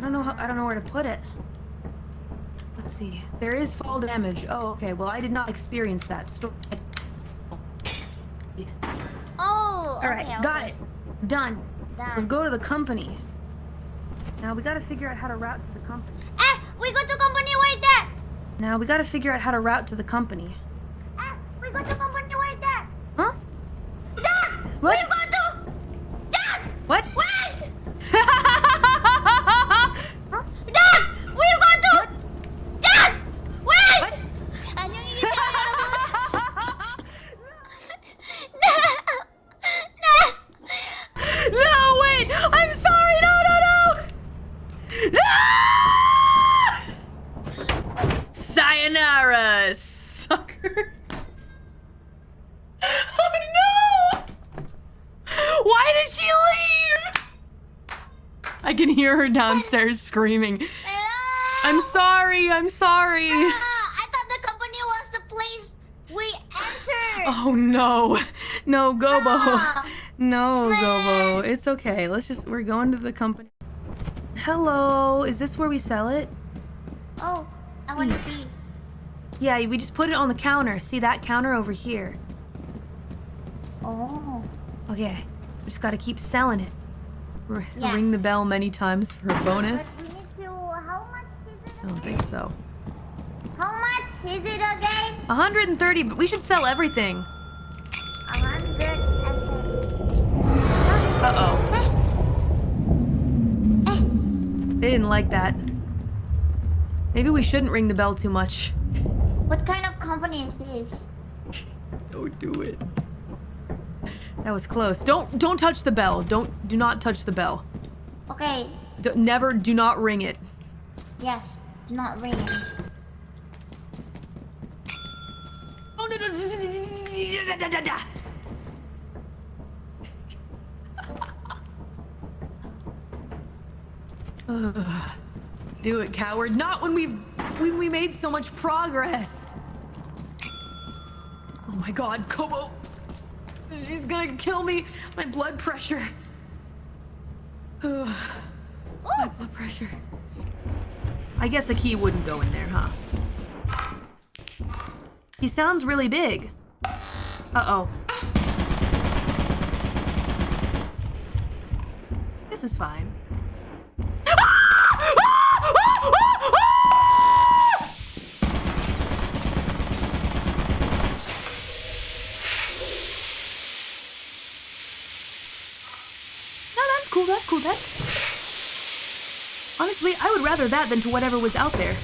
I don't know where to put it. Let's see. There is fall damage. Oh, okay. Well, I did not experience that. Oh, All right, okay, got it. Done. Done. Let's go to the company. Now we gotta figure out how to route to the company. We go to company right there. Now we gotta figure out how to route to the company. We go to company right there. Huh? Dad! What? We go to... Dad! What? Wait! Dad! We go to... Dad! Wait! What? 안녕히 계세요, 여러분. No, wait! I'm sorry! No! Sayonara, suckers! Oh no! Why did she leave? I can hear her downstairs screaming. I'm sorry! I thought the company was the place we entered. Oh no. No, Gobo. Ah. No, Gobo. It's okay. We're going to the company. Hello, is this where we sell it? Oh, I want to see. Yeah, we just put it on the counter. See that counter over here? Oh. Okay, we just gotta keep selling it. Yes. Ring the bell many times for a bonus. But we need to... How much is it? I don't think so. How much is it again? 130, but we should sell everything. 130. Uh-oh. They didn't like that. Maybe we shouldn't ring the bell too much. What kind of company is this? Don't do it. That was close. Don't touch the bell. Do not touch the bell. Okay. Do not ring it. Yes. Do not ring it. Oh no! Do it, coward. Not when we made so much progress. Oh my god, Kobo. She's gonna kill me. My blood pressure. My blood pressure. I guess the key wouldn't go in there, huh? He sounds really big. Uh-oh. This is fine. That's cool. Honestly, I would rather that than to whatever was out there.